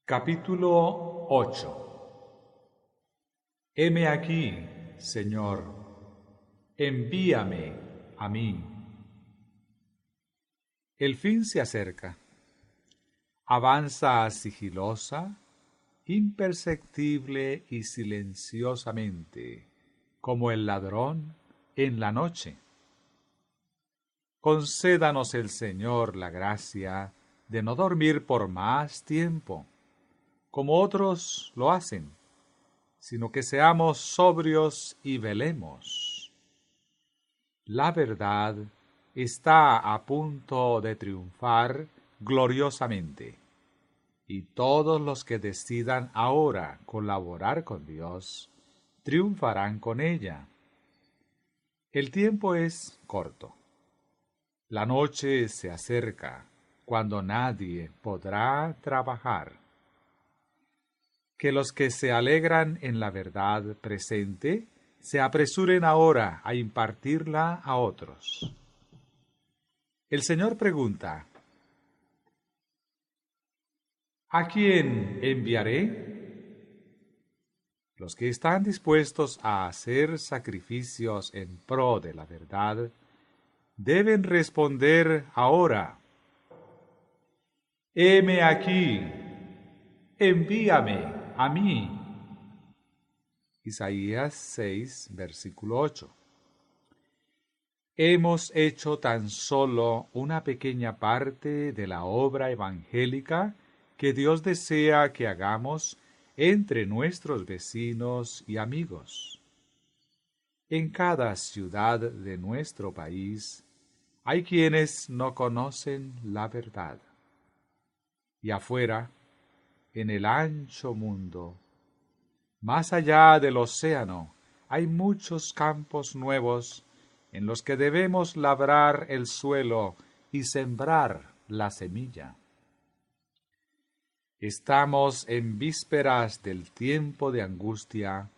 Capítulo 8. Heme aquí, Señor, envíame a mí. El fin se acerca. Avanza sigilosa, imperceptible y silenciosamente, como el ladrón en la noche. Concédanos el Señor la gracia de no dormir por más tiempo, como otros lo hacen, sino que seamos sobrios y velemos. La verdad está a punto de triunfar gloriosamente, y todos los que decidan ahora colaborar con Dios, triunfarán con ella. El tiempo es corto. La noche se acerca, cuando nadie podrá trabajar. Que los que se alegran en la verdad presente se apresuren ahora a impartirla a otros. El Señor pregunta: ¿a quién enviaré? Los que están dispuestos a hacer sacrificios en pro de la verdad deben responder ahora: heme aquí, envíame a mí. Isaías 6, versículo 8. Hemos hecho tan solo una pequeña parte de la obra evangélica que Dios desea que hagamos entre nuestros vecinos y amigos. En cada ciudad de nuestro país hay quienes no conocen la verdad. Y afuera, en el ancho mundo, más allá del océano, hay muchos campos nuevos en los que debemos labrar el suelo y sembrar la semilla. Estamos en vísperas del tiempo de angustia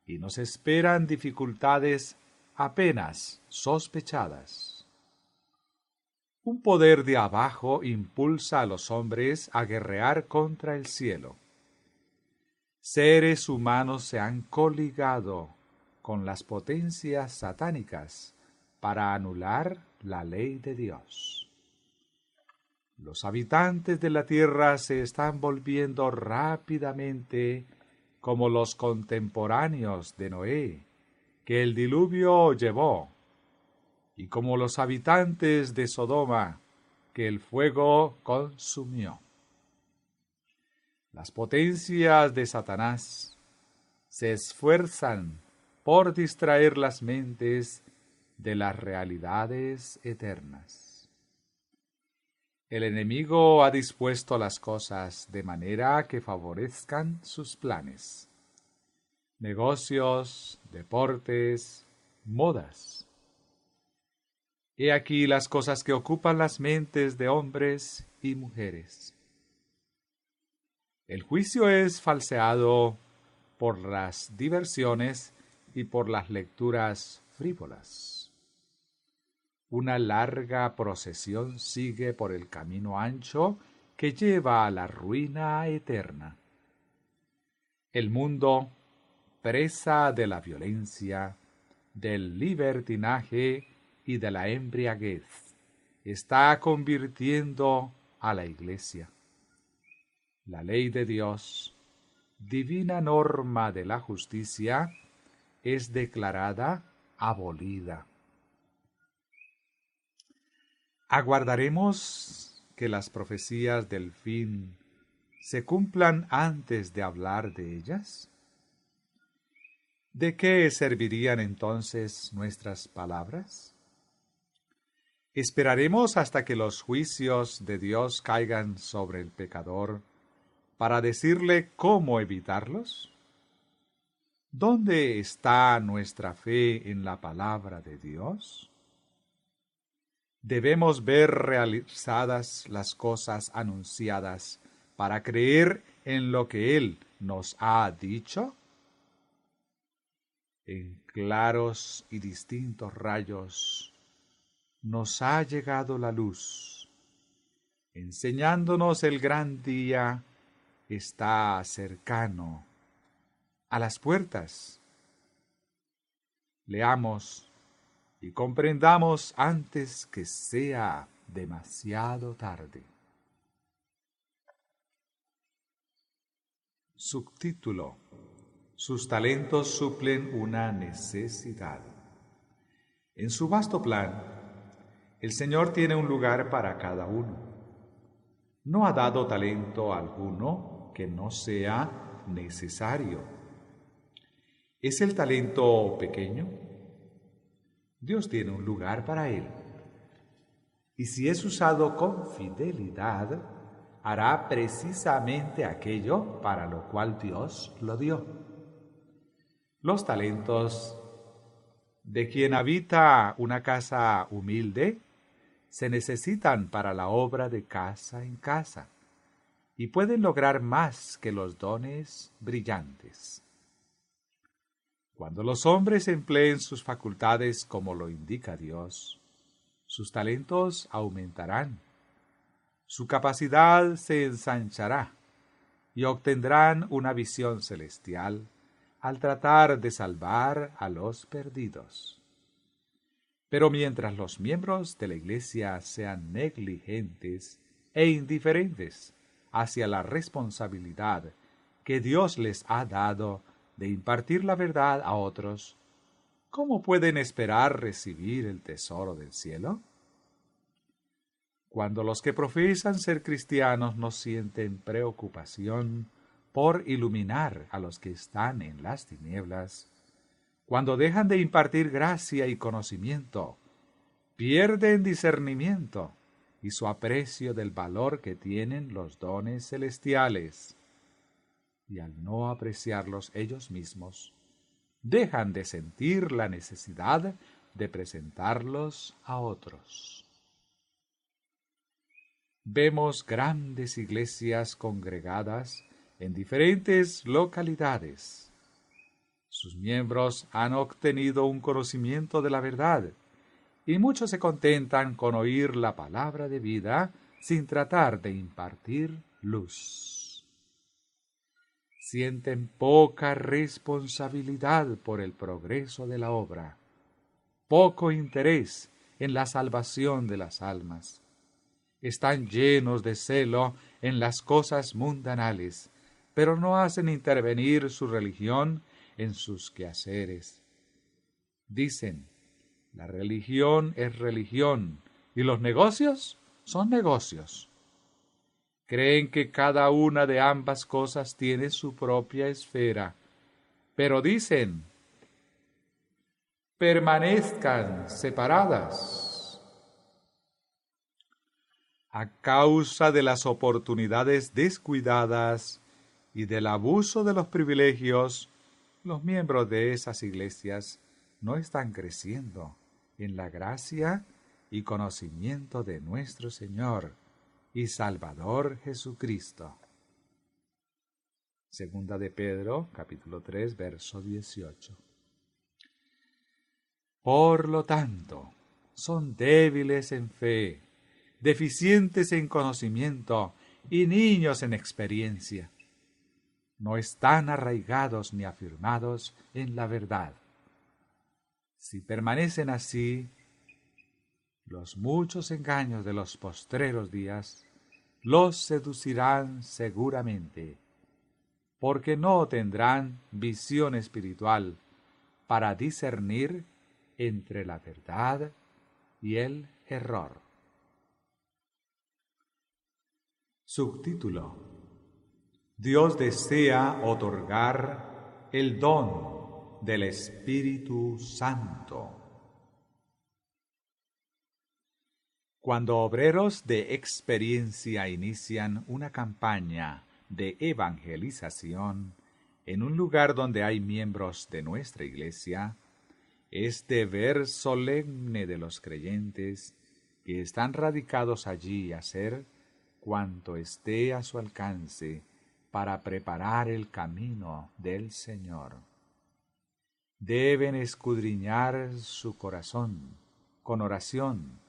y nos esperan dificultades apenas sospechadas. Un poder de abajo impulsa a los hombres a guerrear contra el cielo. Seres humanos se han coligado con las potencias satánicas para anular la ley de Dios. Los habitantes de la tierra se están volviendo rápidamente como los contemporáneos de Noé, que el diluvio llevó, y como los habitantes de Sodoma, que el fuego consumió. Las potencias de Satanás se esfuerzan por distraer las mentes de las realidades eternas. El enemigo ha dispuesto las cosas de manera que favorezcan sus planes. Negocios, deportes, modas. He aquí las cosas que ocupan las mentes de hombres y mujeres. El juicio es falseado por las diversiones y por las lecturas frívolas. Una larga procesión sigue por el camino ancho que lleva a la ruina eterna. El mundo, presa de la violencia, del libertinaje y de la embriaguez, está convirtiendo a la Iglesia. La ley de Dios, divina norma de la justicia, es declarada abolida. ¿Aguardaremos que las profecías del fin se cumplan antes de hablar de ellas? ¿De qué servirían entonces nuestras palabras? ¿Esperaremos hasta que los juicios de Dios caigan sobre el pecador para decirle cómo evitarlos? ¿Dónde está nuestra fe en la palabra de Dios? Debemos ver realizadas las cosas anunciadas para creer en lo que Él nos ha dicho. En claros y distintos rayos nos ha llegado la luz, enseñándonos el gran día está cercano, a las puertas. Leamos y comprendamos antes que sea demasiado tarde. Subtítulo: Sus talentos suplen una necesidad. En su vasto plan, el Señor tiene un lugar para cada uno. No ha dado talento alguno que no sea necesario. ¿Es el talento pequeño? Dios tiene un lugar para él. Y si es usado con fidelidad, hará precisamente aquello para lo cual Dios lo dio. Los talentos de quien habita una casa humilde se necesitan para la obra de casa en casa y pueden lograr más que los dones brillantes. Cuando los hombres empleen sus facultades como lo indica Dios, sus talentos aumentarán, su capacidad se ensanchará y obtendrán una visión celestial al tratar de salvar a los perdidos. Pero mientras los miembros de la Iglesia sean negligentes e indiferentes hacia la responsabilidad que Dios les ha dado de impartir la verdad a otros, ¿cómo pueden esperar recibir el tesoro del cielo? Cuando los que profesan ser cristianos no sienten preocupación por iluminar a los que están en las tinieblas, cuando dejan de impartir gracia y conocimiento, pierden discernimiento y su aprecio del valor que tienen los dones celestiales, y al no apreciarlos ellos mismos, dejan de sentir la necesidad de presentarlos a otros. Vemos grandes iglesias congregadas en diferentes localidades. Sus miembros han obtenido un conocimiento de la verdad, y muchos se contentan con oír la palabra de vida sin tratar de impartir luz. Sienten poca responsabilidad por el progreso de la obra, poco interés en la salvación de las almas. Están llenos de celo en las cosas mundanales, pero no hacen intervenir su religión en sus quehaceres. Dicen: la religión es religión y los negocios son negocios. Creen que cada una de ambas cosas tiene su propia esfera, pero dicen: permanezcan separadas. A causa de las oportunidades descuidadas y del abuso de los privilegios, los miembros de esas iglesias no están creciendo en la gracia y conocimiento de nuestro Señor y Salvador Jesucristo. Segunda de Pedro, capítulo 3, verso 18. Por lo tanto, son débiles en fe, deficientes en conocimiento y niños en experiencia. No están arraigados ni afirmados en la verdad. Si permanecen así, los muchos engaños de los postreros días los seducirán seguramente, porque no tendrán visión espiritual para discernir entre la verdad y el error. Subtítulo: Dios desea otorgar el don del Espíritu Santo. Cuando obreros de experiencia inician una campaña de evangelización en un lugar donde hay miembros de nuestra iglesia, es deber solemne de los creyentes que están radicados allí hacer cuanto esté a su alcance para preparar el camino del Señor. Deben escudriñar su corazón con oración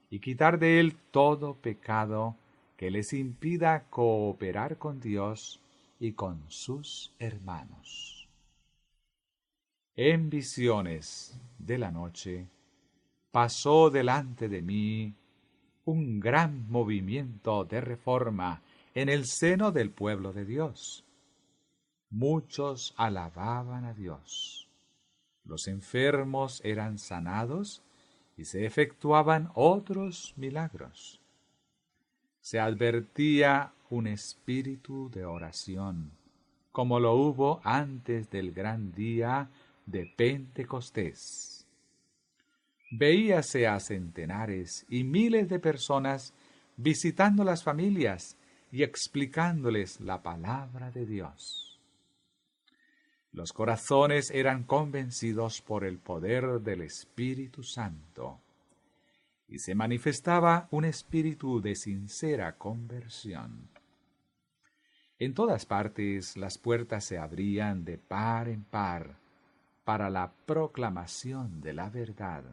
y quitar de él todo pecado que les impida cooperar con Dios y con sus hermanos. En visiones de la noche pasó delante de mí un gran movimiento de reforma en el seno del pueblo de Dios. Muchos alababan a Dios. Los enfermos eran sanados y se efectuaban otros milagros. Se advertía un espíritu de oración, como lo hubo antes del gran día de Pentecostés. Veíase a centenares y miles de personas visitando las familias y explicándoles la palabra de Dios. Los corazones eran convencidos por el poder del Espíritu Santo, y se manifestaba un espíritu de sincera conversión. En todas partes las puertas se abrían de par en par para la proclamación de la verdad.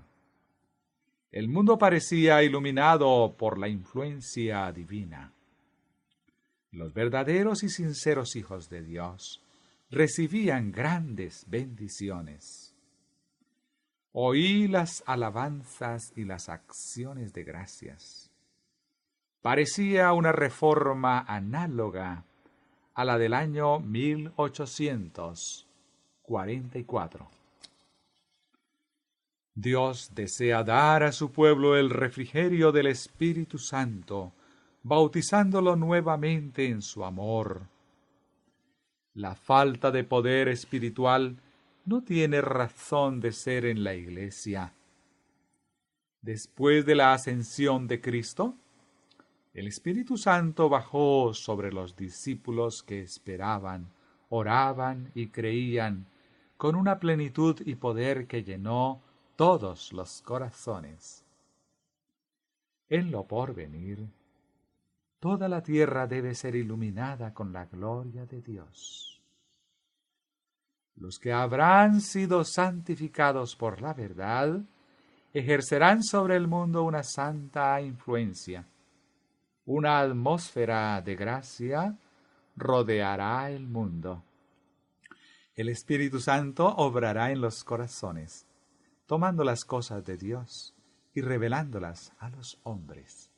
El mundo parecía iluminado por la influencia divina. Los verdaderos y sinceros hijos de Dios recibían grandes bendiciones. Oí las alabanzas y las acciones de gracias. Parecía una reforma análoga a la del año 1844. Dios desea dar a su pueblo el refrigerio del Espíritu Santo, bautizándolo nuevamente en su amor. La falta de poder espiritual no tiene razón de ser en la Iglesia. Después de la ascensión de Cristo, el Espíritu Santo bajó sobre los discípulos que esperaban, oraban y creían con una plenitud y poder que llenó todos los corazones. En lo porvenir, toda la tierra debe ser iluminada con la gloria de Dios. Los que habrán sido santificados por la verdad ejercerán sobre el mundo una santa influencia. Una atmósfera de gracia rodeará el mundo. El Espíritu Santo obrará en los corazones, tomando las cosas de Dios y revelándolas a los hombres.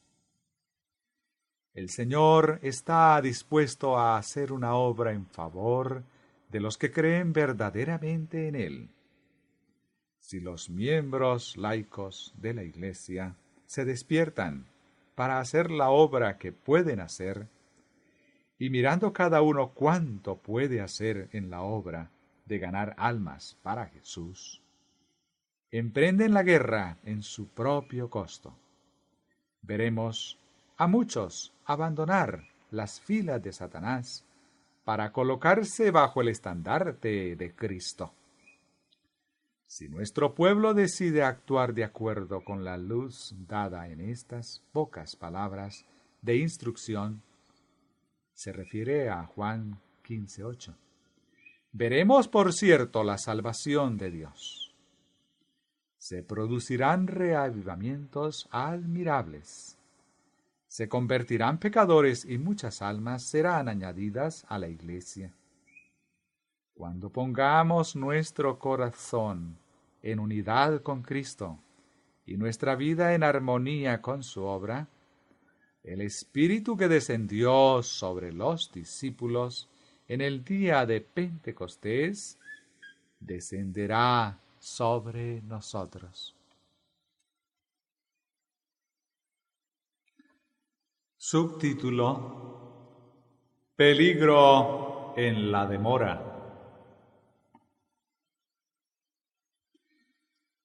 El Señor está dispuesto a hacer una obra en favor de los que creen verdaderamente en Él. Si los miembros laicos de la Iglesia se despiertan para hacer la obra que pueden hacer, y mirando cada uno cuánto puede hacer en la obra de ganar almas para Jesús, emprenden la guerra en su propio costo. Veremos a muchos abandonar las filas de Satanás para colocarse bajo el estandarte de Cristo. Si nuestro pueblo decide actuar de acuerdo con la luz dada en estas pocas palabras de instrucción, se refiere a Juan 15:8. Veremos, por cierto, la salvación de Dios. Se producirán reavivamientos admirables. Se convertirán pecadores y muchas almas serán añadidas a la Iglesia. Cuando pongamos nuestro corazón en unidad con Cristo y nuestra vida en armonía con su obra, el Espíritu que descendió sobre los discípulos en el día de Pentecostés descenderá sobre nosotros. Subtítulo: Peligro en la demora.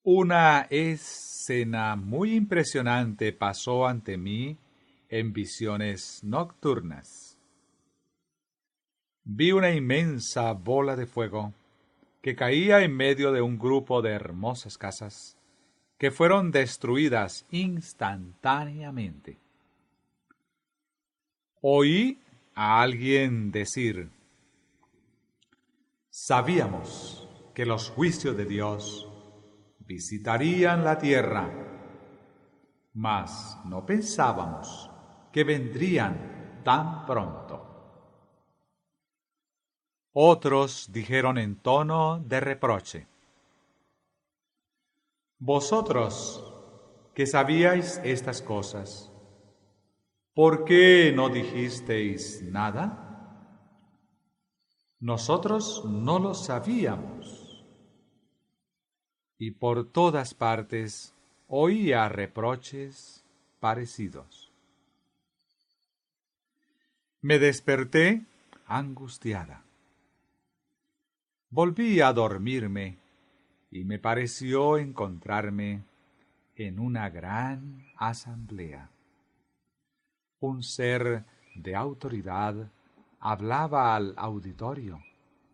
Una escena muy impresionante pasó ante mí en visiones nocturnas. Vi una inmensa bola de fuego que caía en medio de un grupo de hermosas casas que fueron destruidas instantáneamente. Oí a alguien decir: sabíamos que los juicios de Dios visitarían la tierra, mas no pensábamos que vendrían tan pronto. Otros dijeron en tono de reproche: Vosotros, que sabíais estas cosas, ¿por qué no dijisteis nada? Nosotros no lo sabíamos. Y por todas partes oía reproches parecidos. Me desperté angustiada. Volví a dormirme y me pareció encontrarme en una gran asamblea. Un ser de autoridad hablaba al auditorio,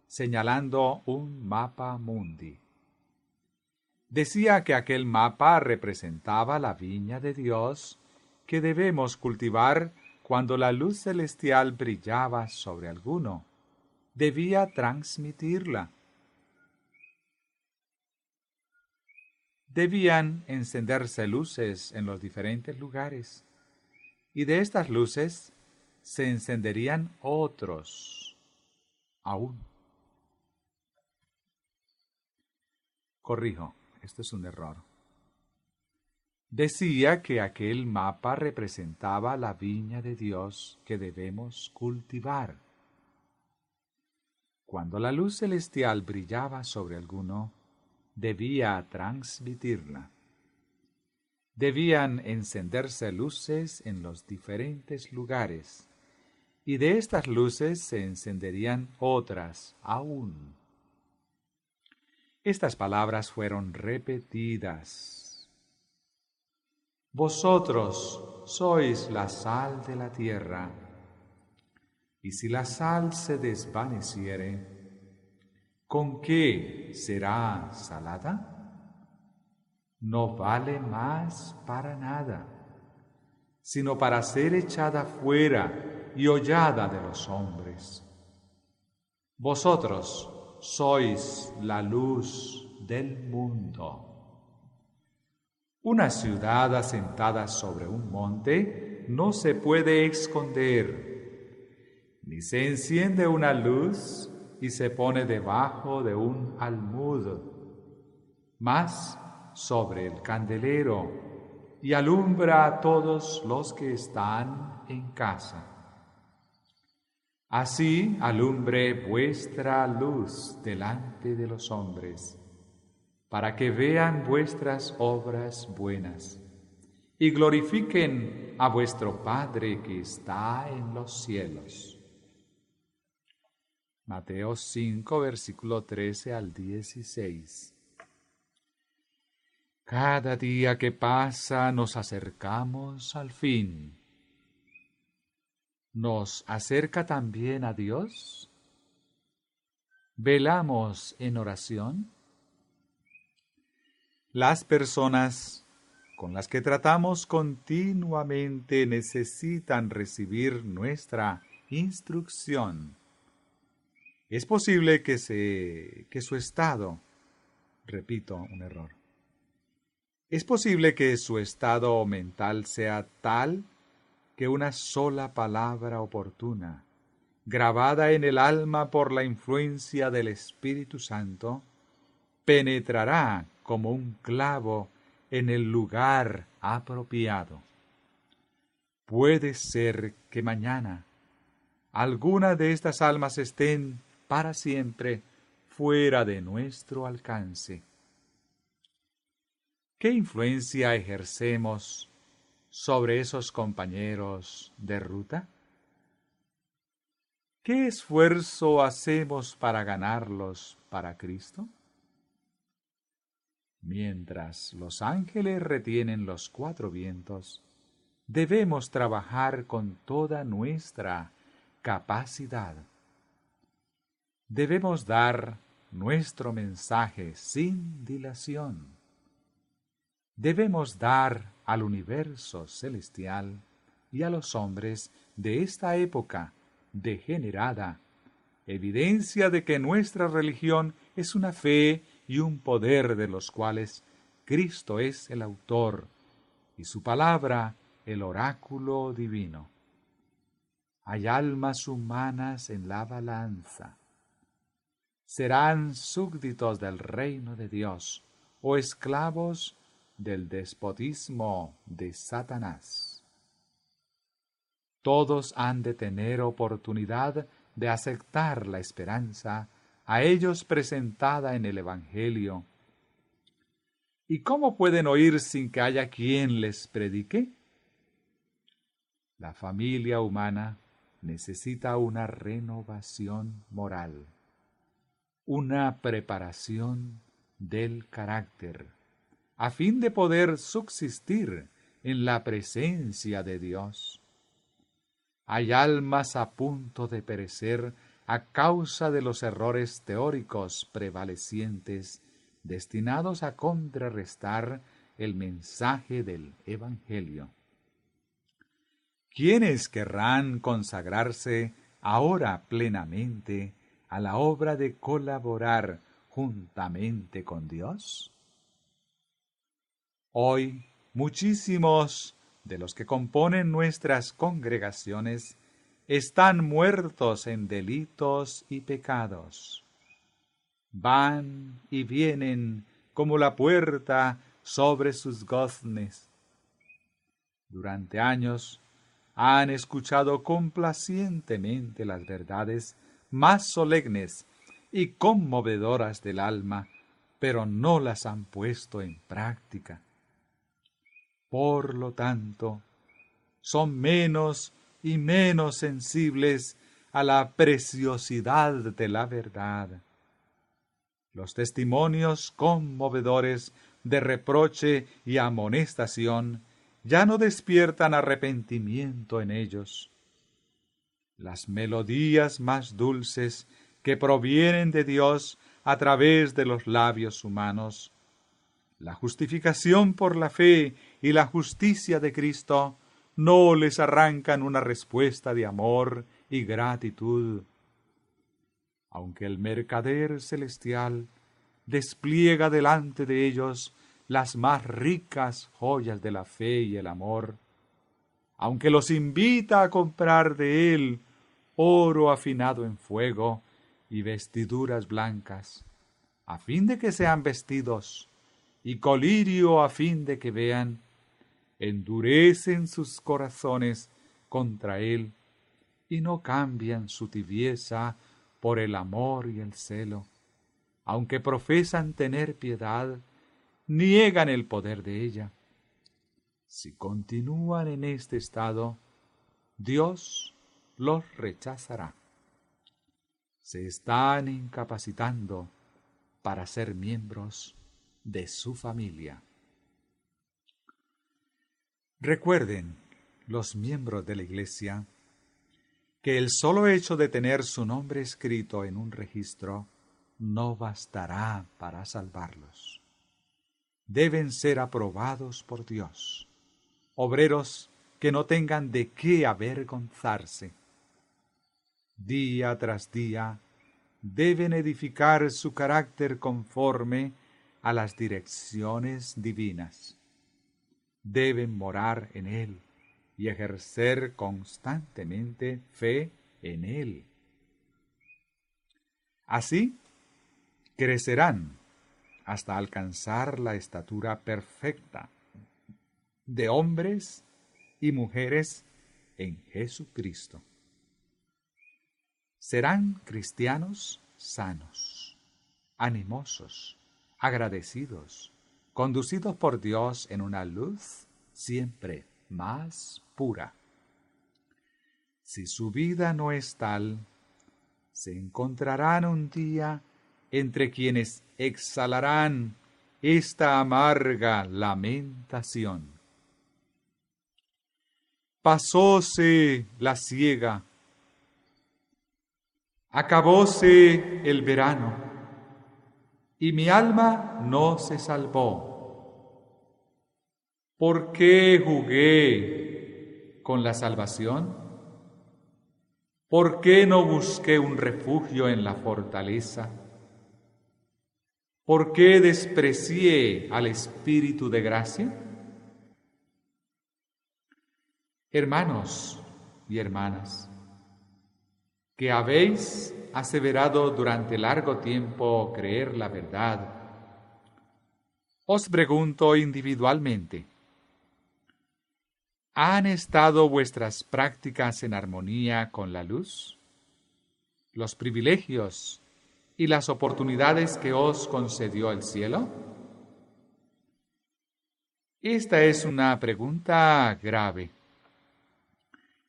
señalando un mapa mundi. Decía que aquel mapa representaba la viña de Dios que debemos cultivar cuando la luz celestial brillaba sobre alguno. Debía transmitirla. Debían encenderse luces en los diferentes lugares, y de estas luces se encenderían otros aún. Corrijo, esto es un error. Decía que aquel mapa representaba la viña de Dios que debemos cultivar. Cuando la luz celestial brillaba sobre alguno, debía transmitirla. Debían encenderse luces en los diferentes lugares, y de estas luces se encenderían otras aún. Estas palabras fueron repetidas. Vosotros sois la sal de la tierra, y si la sal se desvaneciere, ¿con qué será salada? No vale más para nada, sino para ser echada fuera y hollada de los hombres. Vosotros sois la luz del mundo. Una ciudad asentada sobre un monte no se puede esconder, ni se enciende una luz y se pone debajo de un almud, mas sobre el candelero, y alumbra a todos los que están en casa. Así alumbre vuestra luz delante de los hombres, para que vean vuestras obras buenas y glorifiquen a vuestro Padre que está en los cielos. Mateo 5, versículo 13 al 16. Cada día que pasa nos acercamos al fin. ¿Nos acerca también a Dios? ¿Velamos en oración? Las personas con las que tratamos continuamente necesitan recibir nuestra instrucción. Es posible que su estado, repito, un error. Es posible que su estado mental sea tal que una sola palabra oportuna, grabada en el alma por la influencia del Espíritu Santo, penetrará como un clavo en el lugar apropiado. Puede ser que mañana alguna de estas almas estén para siempre fuera de nuestro alcance. ¿Qué influencia ejercemos sobre esos compañeros de ruta? ¿Qué esfuerzo hacemos para ganarlos para Cristo? Mientras los ángeles retienen los cuatro vientos, debemos trabajar con toda nuestra capacidad. Debemos dar nuestro mensaje sin dilación. Debemos dar al universo celestial y a los hombres de esta época degenerada evidencia de que nuestra religión es una fe y un poder de los cuales Cristo es el autor y su palabra el oráculo divino. Hay almas humanas en la balanza. Serán súbditos del reino de Dios o esclavos del despotismo de Satanás. Todos han de tener oportunidad de aceptar la esperanza a ellos presentada en el Evangelio. ¿Y cómo pueden oír sin que haya quien les predique? La familia humana necesita una renovación moral, una preparación del carácter, a fin de poder subsistir en la presencia de Dios. Hay almas a punto de perecer a causa de los errores teóricos prevalecientes destinados a contrarrestar el mensaje del Evangelio. ¿Quiénes querrán consagrarse ahora plenamente a la obra de colaborar juntamente con Dios? Hoy, muchísimos de los que componen nuestras congregaciones están muertos en delitos y pecados. Van y vienen como la puerta sobre sus goznes. Durante años han escuchado complacientemente las verdades más solemnes y conmovedoras del alma, pero no las han puesto en práctica. Por lo tanto, son menos y menos sensibles a la preciosidad de la verdad. Los testimonios conmovedores de reproche y amonestación ya no despiertan arrepentimiento en ellos. Las melodías más dulces que provienen de Dios a través de los labios humanos, la justificación por la fe y la justicia de Cristo, no les arrancan una respuesta de amor y gratitud. Aunque el mercader celestial despliega delante de ellos las más ricas joyas de la fe y el amor, aunque los invita a comprar de él oro afinado en fuego y vestiduras blancas, a fin de que sean vestidos, y colirio a fin de que vean, endurecen sus corazones contra él y no cambian su tibieza por el amor y el celo. Aunque profesan tener piedad, niegan el poder de ella. Si continúan en este estado, Dios los rechazará. Se están incapacitando para ser miembros de su familia. Recuerden, los miembros de la Iglesia, que el solo hecho de tener su nombre escrito en un registro no bastará para salvarlos. Deben ser aprobados por Dios, obreros que no tengan de qué avergonzarse. Día tras día deben edificar su carácter conforme a las direcciones divinas. Deben morar en Él y ejercer constantemente fe en Él. Así, crecerán hasta alcanzar la estatura perfecta de hombres y mujeres en Jesucristo. Serán cristianos sanos, animosos, agradecidos, conducidos por Dios en una luz siempre más pura. Si su vida no es tal, se encontrarán un día entre quienes exhalarán esta amarga lamentación. Pasóse la siega, acabóse el verano, y mi alma no se salvó. ¿Por qué jugué con la salvación? ¿Por qué no busqué un refugio en la fortaleza? ¿Por qué desprecié al Espíritu de gracia? Hermanos y hermanas, que habéis aseverado durante largo tiempo creer la verdad, os pregunto individualmente, ¿han estado vuestras prácticas en armonía con la luz, los privilegios y las oportunidades que os concedió el cielo? Esta es una pregunta grave.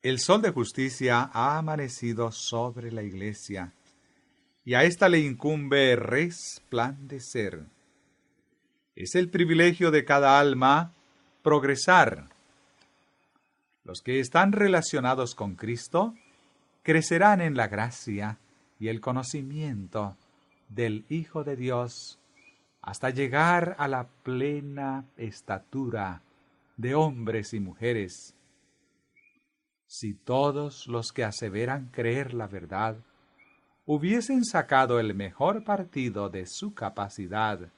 El sol de justicia ha amanecido sobre la Iglesia, y a ésta le incumbe resplandecer. Es el privilegio de cada alma progresar. Los que están relacionados con Cristo crecerán en la gracia y el conocimiento del Hijo de Dios hasta llegar a la plena estatura de hombres y mujeres. Si todos los que aseveran creer la verdad hubiesen sacado el mejor partido de su capacidad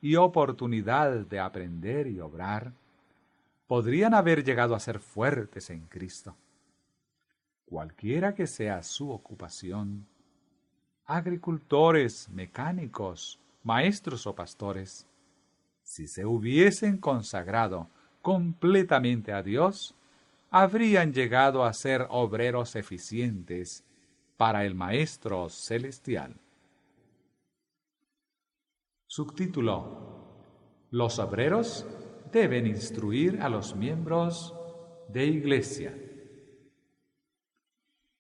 y oportunidad de aprender y obrar, podrían haber llegado a ser fuertes en Cristo. Cualquiera que sea su ocupación, agricultores, mecánicos, maestros o pastores, si se hubiesen consagrado completamente a Dios, habrían llegado a ser obreros eficientes para el Maestro Celestial. Subtítulo: Los obreros deben instruir a los miembros de Iglesia.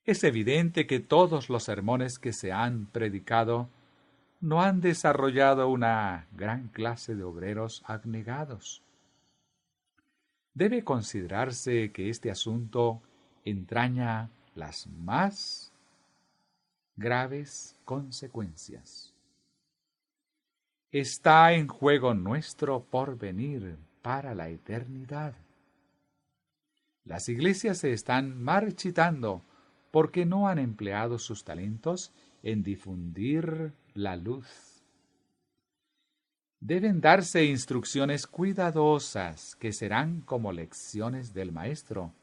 Es evidente que todos los sermones que se han predicado no han desarrollado una gran clase de obreros abnegados. Debe considerarse que este asunto entraña las más graves consecuencias. Está en juego nuestro porvenir para la eternidad. Las iglesias se están marchitando porque no han empleado sus talentos en difundir la luz. Deben darse instrucciones cuidadosas que serán como lecciones del Maestro,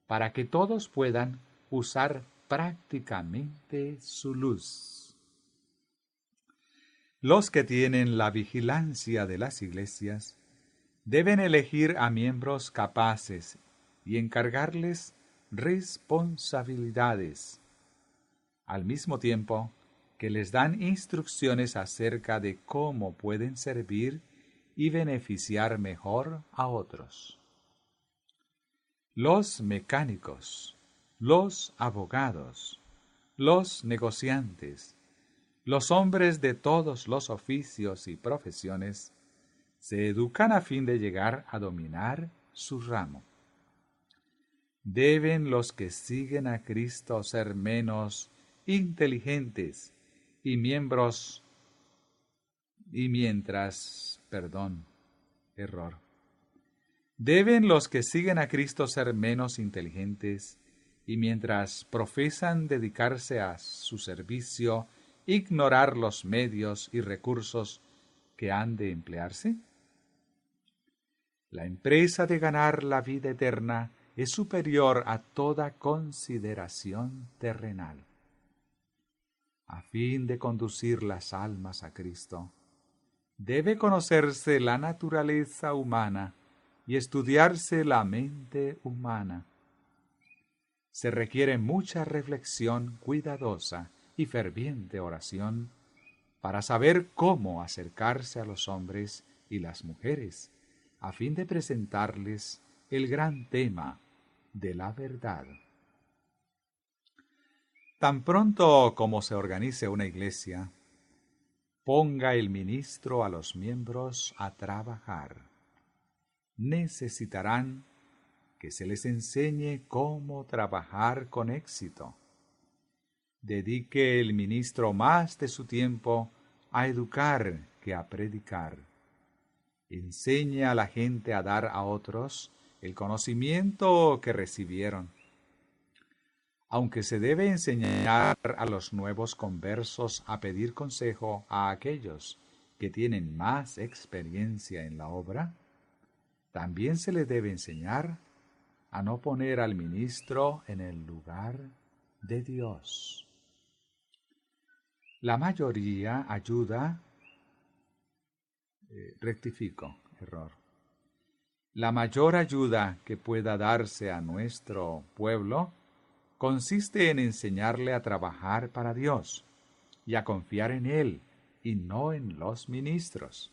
para que todos puedan usar prácticamente su luz. Los que tienen la vigilancia de las iglesias deben elegir a miembros capaces y encargarles responsabilidades, al mismo tiempo que les dan instrucciones acerca de cómo pueden servir y beneficiar mejor a otros. Los mecánicos, los abogados, los negociantes, los hombres de todos los oficios y profesiones se educan a fin de llegar a dominar su ramo. ¿Deben los que siguen a Cristo ser menos inteligentes y ¿Deben los que siguen a Cristo ser menos inteligentes y mientras profesan dedicarse a su servicio, ignorar los medios y recursos que han de emplearse? La empresa de ganar la vida eterna es superior a toda consideración terrenal. A fin de conducir las almas a Cristo, debe conocerse la naturaleza humana y estudiarse la mente humana. Se requiere mucha reflexión cuidadosa y ferviente oración para saber cómo acercarse a los hombres y las mujeres, a fin de presentarles el gran tema de la verdad. Tan pronto como se organice una iglesia, ponga el ministro a los miembros a trabajar. Necesitarán que se les enseñe cómo trabajar con éxito. Dedique el ministro más de su tiempo a educar que a predicar. Enseñe a la gente a dar a otros el conocimiento que recibieron. Aunque se debe enseñar a los nuevos conversos a pedir consejo a aquellos que tienen más experiencia en la obra, también se les debe enseñar a no poner al ministro en el lugar de Dios. La mayoría ayuda, rectifico, error. La mayor ayuda que pueda darse a nuestro pueblo consiste en enseñarle a trabajar para Dios y a confiar en Él y no en los ministros.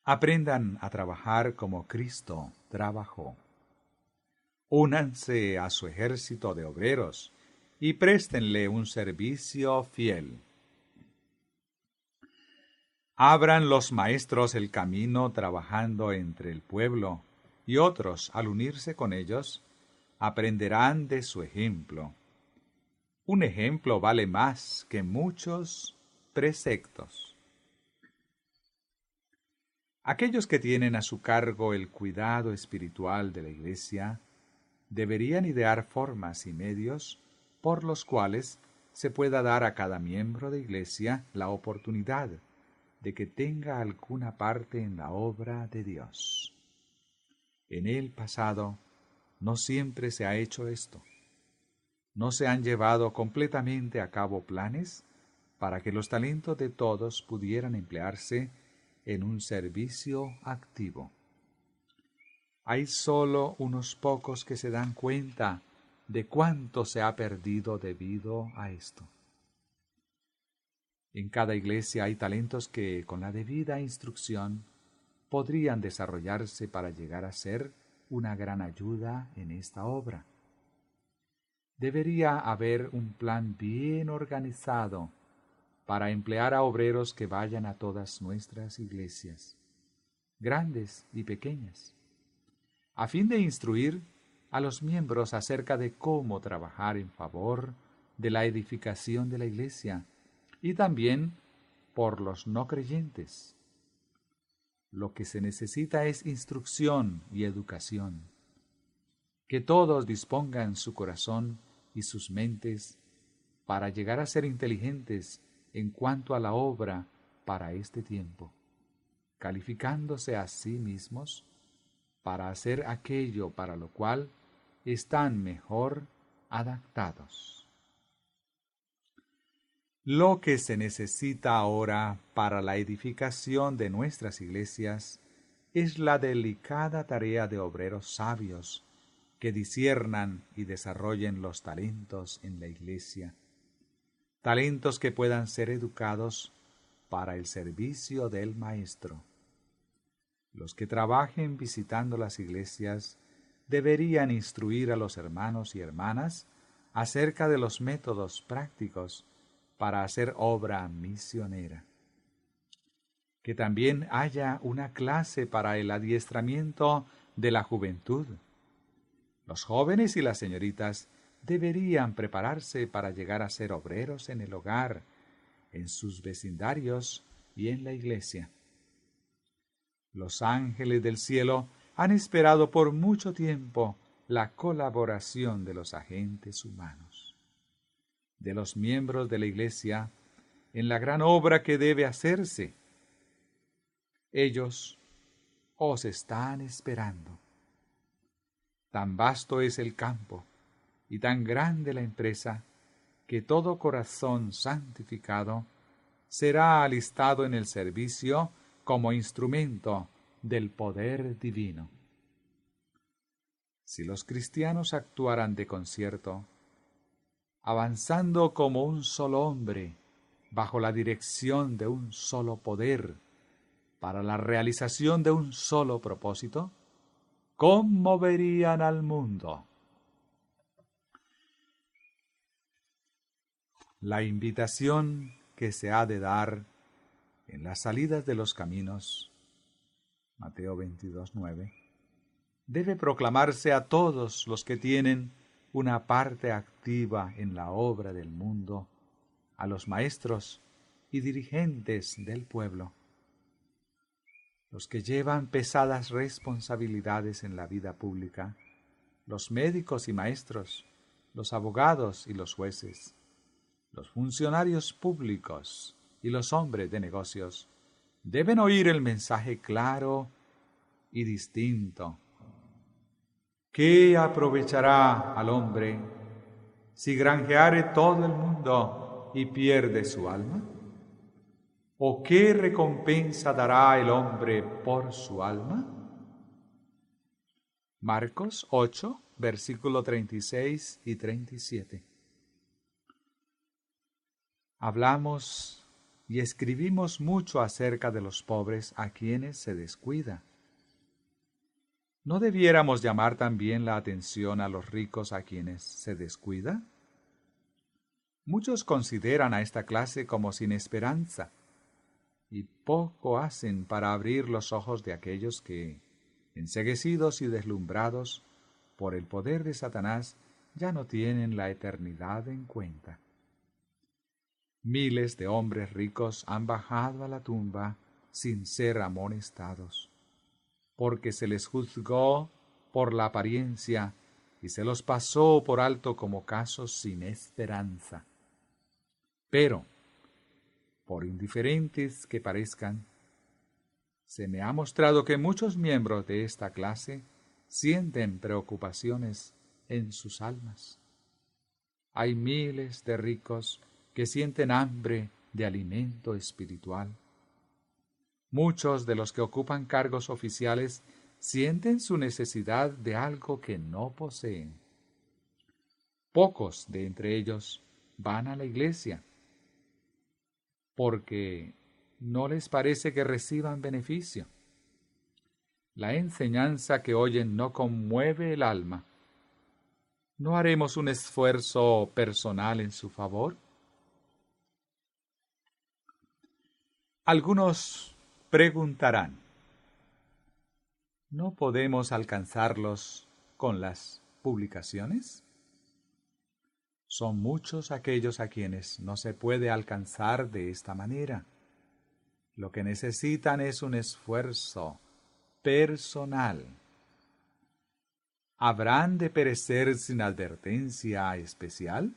Aprendan a trabajar como Cristo trabajó. Únanse a su ejército de obreros y préstenle un servicio fiel. Abran los maestros el camino trabajando entre el pueblo, y otros, al unirse con ellos, aprenderán de su ejemplo. Un ejemplo vale más que muchos preceptos. Aquellos que tienen a su cargo el cuidado espiritual de la Iglesia deberían idear formas y medios por los cuales se pueda dar a cada miembro de Iglesia la oportunidad de que tenga alguna parte en la obra de Dios. En el pasado no siempre se ha hecho esto. No se han llevado completamente a cabo planes para que los talentos de todos pudieran emplearse en un servicio activo. Hay solo unos pocos que se dan cuenta de cuánto se ha perdido debido a esto. En cada iglesia hay talentos que, con la debida instrucción, podrían desarrollarse para llegar a ser una gran ayuda en esta obra. Debería haber un plan bien organizado para emplear a obreros que vayan a todas nuestras iglesias, grandes y pequeñas, a fin de instruir a los miembros acerca de cómo trabajar en favor de la edificación de la iglesia y también por los no creyentes. Lo que se necesita es instrucción y educación. Que todos dispongan su corazón y sus mentes para llegar a ser inteligentes en cuanto a la obra para este tiempo, calificándose a sí mismos para hacer aquello para lo cual están mejor adaptados. Lo que se necesita ahora para la edificación de nuestras iglesias es la delicada tarea de obreros sabios que disciernan y desarrollen los talentos en la iglesia, talentos que puedan ser educados para el servicio del Maestro. Los que trabajen visitando las iglesias deberían instruir a los hermanos y hermanas acerca de los métodos prácticos para hacer obra misionera. Que también haya una clase para el adiestramiento de la juventud. Los jóvenes y las señoritas deberían prepararse para llegar a ser obreros en el hogar, en sus vecindarios y en la iglesia. Los ángeles del cielo han esperado por mucho tiempo la colaboración de los agentes humanos, de los miembros de la iglesia, en la gran obra que debe hacerse. Ellos os están esperando. Tan vasto es el campo y tan grande la empresa que todo corazón santificado será alistado en el servicio como instrumento del poder divino. Si los cristianos actuaran de concierto, avanzando como un solo hombre, bajo la dirección de un solo poder, para la realización de un solo propósito, conmoverían al mundo. La invitación que se ha de dar en las salidas de los caminos, Mateo 22:9, debe proclamarse a todos los que tienen una parte activa en la obra del mundo, a los maestros y dirigentes del pueblo, los que llevan pesadas responsabilidades en la vida pública, los médicos y maestros, los abogados y los jueces, los funcionarios públicos y los hombres de negocios, deben oír el mensaje claro y distinto ¿Qué aprovechará al hombre si granjeare todo el mundo y pierde su alma? ¿O qué recompensa dará el hombre por su alma? Marcos 8, versículo 36 y 37. Hablamos y escribimos mucho acerca de los pobres a quienes se descuida. ¿No debiéramos llamar también la atención a los ricos a quienes se descuida? Muchos consideran a esta clase como sin esperanza, y poco hacen para abrir los ojos de aquellos que, enceguecidos y deslumbrados por el poder de Satanás, ya no tienen la eternidad en cuenta. Miles de hombres ricos han bajado a la tumba sin ser amonestados, porque se les juzgó por la apariencia y se los pasó por alto como casos sin esperanza. Pero, por indiferentes que parezcan, se me ha mostrado que muchos miembros de esta clase sienten preocupaciones en sus almas. Hay miles de ricos que sienten hambre de alimento espiritual. Muchos de los que ocupan cargos oficiales sienten su necesidad de algo que no poseen. Pocos de entre ellos van a la iglesia porque no les parece que reciban beneficio. La enseñanza que oyen no conmueve el alma. ¿No haremos un esfuerzo personal en su favor? Algunos preguntarán, ¿no podemos alcanzarlos con las publicaciones? Son muchos aquellos a quienes no se puede alcanzar de esta manera. Lo que necesitan es un esfuerzo personal. ¿Habrán de perecer sin advertencia especial?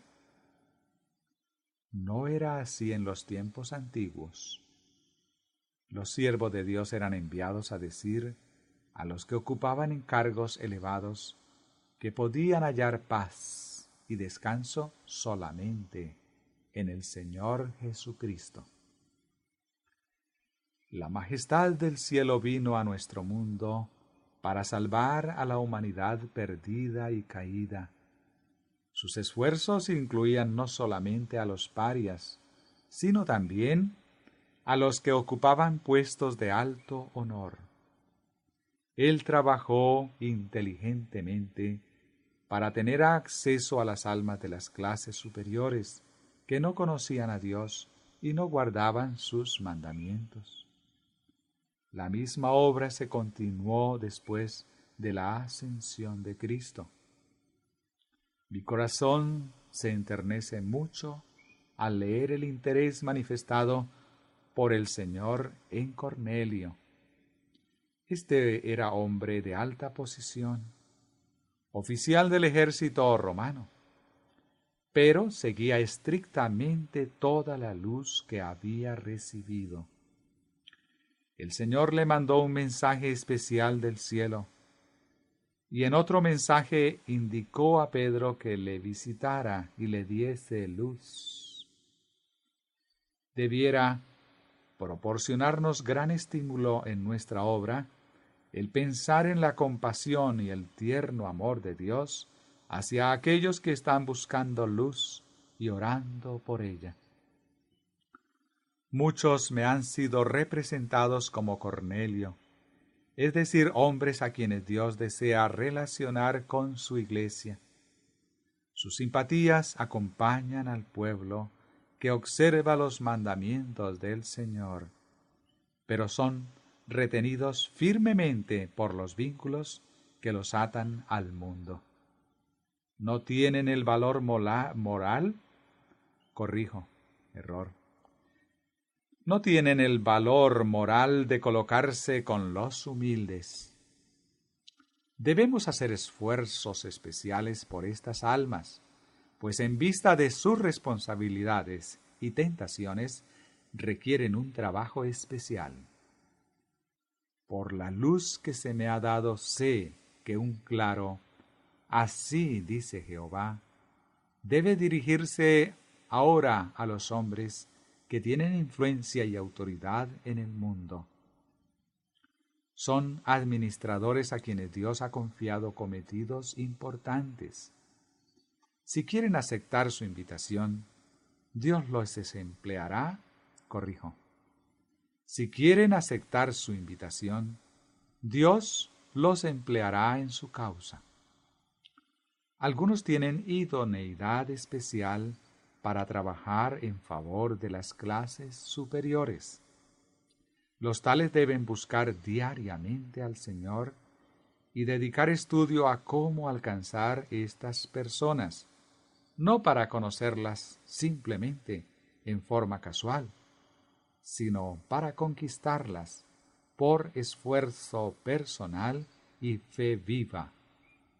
No era así en los tiempos antiguos. Los siervos de Dios eran enviados a decir a los que ocupaban encargos elevados que podían hallar paz y descanso solamente en el Señor Jesucristo. La majestad del cielo vino a nuestro mundo para salvar a la humanidad perdida y caída. Sus esfuerzos incluían no solamente a los parias, sino también a los que ocupaban puestos de alto honor. Él trabajó inteligentemente para tener acceso a las almas de las clases superiores que no conocían a Dios y no guardaban sus mandamientos. La misma obra se continuó después de la ascensión de Cristo. Mi corazón se enternece mucho al leer el interés manifestado por el Señor en Cornelio. Este era hombre de alta posición, oficial del ejército romano, pero seguía estrictamente toda la luz que había recibido. El Señor le mandó un mensaje especial del cielo, y en otro mensaje indicó a Pedro que le visitara y le diese luz. Debiera proporcionarnos gran estímulo en nuestra obra el pensar en la compasión y el tierno amor de Dios hacia aquellos que están buscando luz y orando por ella. Muchos me han sido representados como Cornelio, es decir, hombres a quienes Dios desea relacionar con su iglesia. Sus simpatías acompañan al pueblo que observa los mandamientos del Señor, pero son retenidos firmemente por los vínculos que los atan al mundo. No tienen el valor moral, no tienen el valor moral de colocarse con los humildes. Debemos hacer esfuerzos especiales por estas almas, pues en vista de sus responsabilidades y tentaciones, requieren un trabajo especial. Por la luz que se me ha dado, sé que un claro Así dice Jehová, debe dirigirse ahora a los hombres que tienen influencia y autoridad en el mundo. Son administradores a quienes Dios ha confiado cometidos importantes. Si quieren aceptar su invitación, Dios los desempleará, Si quieren aceptar su invitación, Dios los empleará en su causa. Algunos tienen idoneidad especial para trabajar en favor de las clases superiores. Los tales deben buscar diariamente al Señor y dedicar estudio a cómo alcanzar estas personas, no para conocerlas simplemente en forma casual, sino para conquistarlas por esfuerzo personal y fe viva,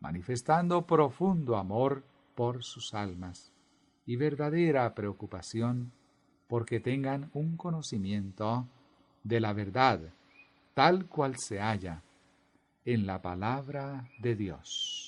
manifestando profundo amor por sus almas y verdadera preocupación porque tengan un conocimiento de la verdad tal cual se halla en la palabra de Dios.